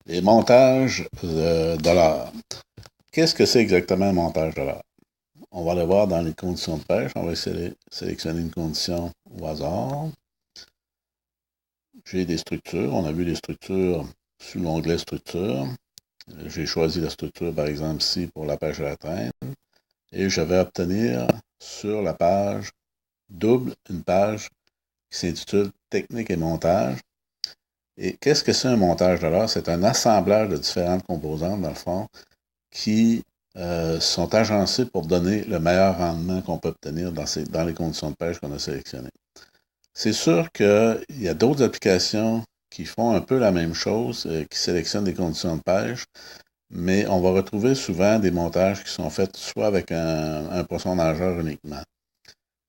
Les montages de leurre. Qu'est-ce que c'est exactement un montage de leurre? On va aller voir dans les conditions de pêche. On va essayer de sélectionner une condition au hasard. J'ai des structures. On a vu les structures sous l'onglet structure. J'ai choisi la structure, par exemple, ici pour la pêche à la traîne. Et je vais obtenir sur la page double une page qui s'intitule Technique et montage. Et qu'est-ce que c'est un montage de leurre? C'est un assemblage de différentes composantes, dans le fond, qui sont agencés pour donner le meilleur rendement qu'on peut obtenir dans les conditions de pêche qu'on a sélectionnées. C'est sûr qu'il y a d'autres applications qui font un peu la même chose, qui sélectionnent des conditions de pêche, mais on va retrouver souvent des montages qui sont faits soit avec un poisson nageur uniquement.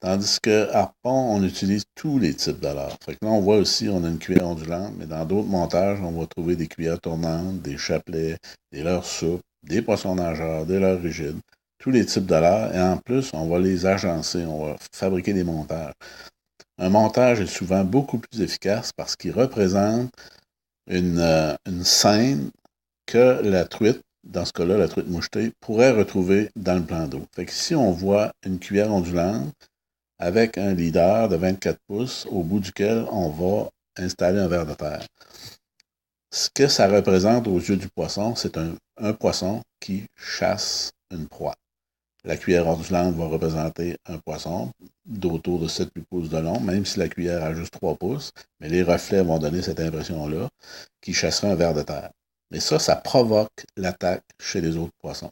Tandis que Harpon, on utilise tous les types de leurres. Fait que là, on voit aussi, on a une cuillère ondulante, mais dans d'autres montages, on va trouver des cuillères tournantes, des chapelets, des leurres souples, des poissons nageurs, des leurres rigides, tous les types de leurres. Et en plus, on va les agencer, on va fabriquer des montages. Un montage est souvent beaucoup plus efficace parce qu'il représente une scène que la truite, dans ce cas-là, la truite mouchetée, pourrait retrouver dans le plan d'eau. Fait que si on voit une cuillère ondulante, avec un leader de 24 pouces au bout duquel on va installer un ver de terre. Ce que ça représente aux yeux du poisson, c'est un poisson qui chasse une proie. La cuillère ondulante va représenter un poisson d'autour de 7-8 pouces de long, même si la cuillère a juste 3 pouces, mais les reflets vont donner cette impression-là, qui chasserait un ver de terre. Mais ça provoque l'attaque chez les autres poissons.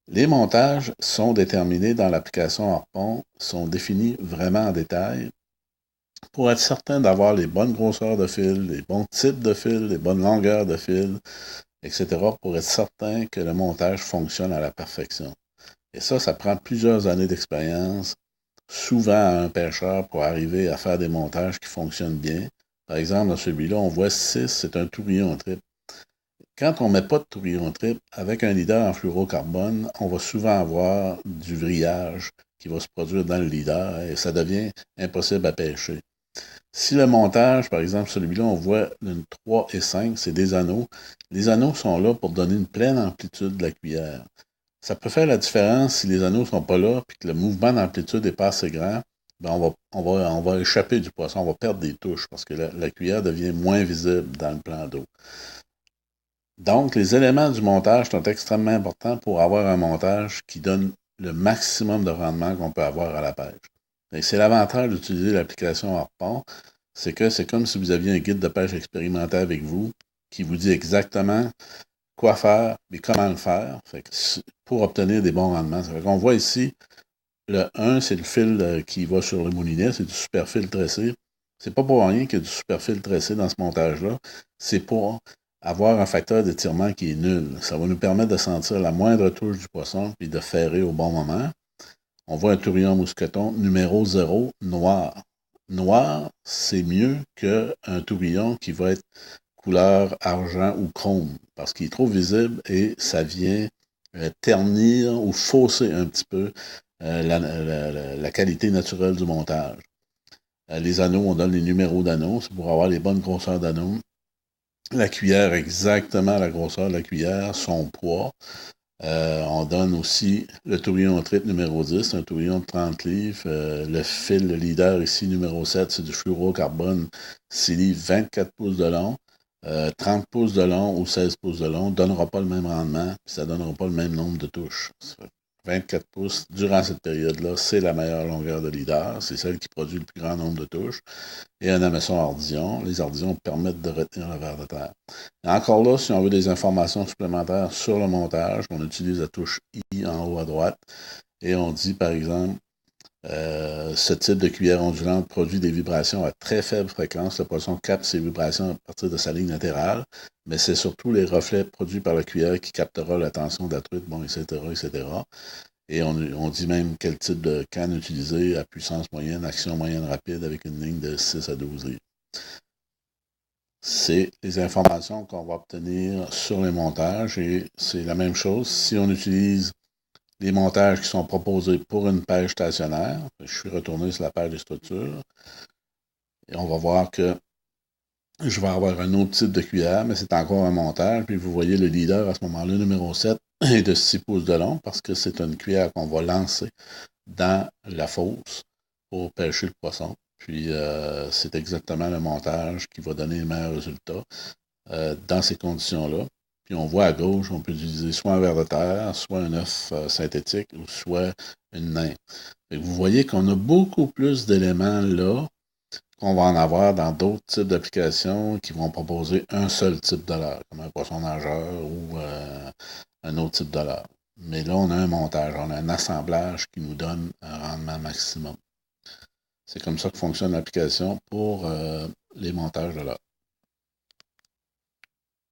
Les montages sont déterminés dans l'application Harpon, sont définis vraiment en détail pour être certain d'avoir les bonnes grosseurs de fil, les bons types de fil, les bonnes longueurs de fil, etc. pour être certain que le montage fonctionne à la perfection. Et ça prend plusieurs années d'expérience, souvent à un pêcheur pour arriver à faire des montages qui fonctionnent bien. Par exemple, dans celui-là, on voit 6, c'est un tourbillon trip. Quand on ne met pas de tourbillon trip, avec un leader en fluorocarbone, on va souvent avoir du vrillage qui va se produire dans le leader et ça devient impossible à pêcher. Si le montage, par exemple, celui-là, on voit une 3 et 5, c'est des anneaux. Les anneaux sont là pour donner une pleine amplitude de la cuillère. Ça peut faire la différence si les anneaux ne sont pas là et que le mouvement d'amplitude n'est pas assez grand. Ben on va échapper du poisson, on va perdre des touches parce que la cuillère devient moins visible dans le plan d'eau. Donc, les éléments du montage sont extrêmement importants pour avoir un montage qui donne le maximum de rendement qu'on peut avoir à la pêche. Et c'est l'avantage d'utiliser l'application Harpon, c'est que c'est comme si vous aviez un guide de pêche expérimenté avec vous qui vous dit exactement quoi faire et comment le faire pour obtenir des bons rendements. On voit ici, le 1, c'est le fil qui va sur le moulinet, c'est du super fil tressé. C'est pas pour rien qu'il y a du super fil tressé dans ce montage-là. C'est pour avoir un facteur d'étirement qui est nul. Ça va nous permettre de sentir la moindre touche du poisson puis de ferrer au bon moment. On voit un tourbillon mousqueton numéro 0, noir. Noir, c'est mieux qu'un tourbillon qui va être couleur argent ou chrome parce qu'il est trop visible et ça vient ternir ou fausser un petit peu la qualité naturelle du montage. Les anneaux, on donne les numéros d'anneaux, c'est pour avoir les bonnes grosseurs d'anneaux. La cuillère, exactement la grosseur de la cuillère, son poids. On donne aussi le tourbillon trip numéro 10, un tourbillon de 30 livres. Le fil, le leader ici, numéro 7, c'est du fluorocarbone 6 livres, 24 pouces de long. 30 pouces de long ou 16 pouces de long ne donnera pas le même rendement, puis ça ne donnera pas le même nombre de touches. 24 pouces, durant cette période-là, c'est la meilleure longueur de leader. C'est celle qui produit le plus grand nombre de touches. Et un hameçon ardillon. Les ardillons permettent de retenir le ver de terre. Et encore là, si on veut des informations supplémentaires sur le montage, on utilise la touche I en haut à droite. Et on dit, par exemple, ce type de cuillère ondulante produit des vibrations à très faible fréquence. Le poisson capte ces vibrations à partir de sa ligne latérale, mais c'est surtout les reflets produits par la cuillère qui captera l'attention de la truite, bon, etc., etc. Et on dit même quel type de canne utiliser à puissance moyenne, action moyenne rapide avec une ligne de 6 à 12 livres. C'est les informations qu'on va obtenir sur les montages et c'est la même chose si on utilise les montages qui sont proposés pour une pêche stationnaire. Je suis retourné sur la page des structures et on va voir que Je vais avoir un autre type de cuillère, mais c'est encore un montage. Puis vous voyez le leader à ce moment-là, numéro 7, est de 6 pouces de long parce que c'est une cuillère qu'on va lancer dans la fosse pour pêcher le poisson. Puis c'est exactement le montage qui va donner les meilleurs résultats dans ces conditions-là. Puis on voit à gauche, on peut utiliser soit un ver de terre, soit un œuf synthétique ou soit une nain. Vous voyez qu'on a beaucoup plus d'éléments là qu'on va en avoir dans d'autres types d'applications qui vont proposer un seul type de leurre, comme un poisson nageur ou un autre type de leurre. Mais là, on a un montage, on a un assemblage qui nous donne un rendement maximum. C'est comme ça que fonctionne l'application pour les montages de leurre.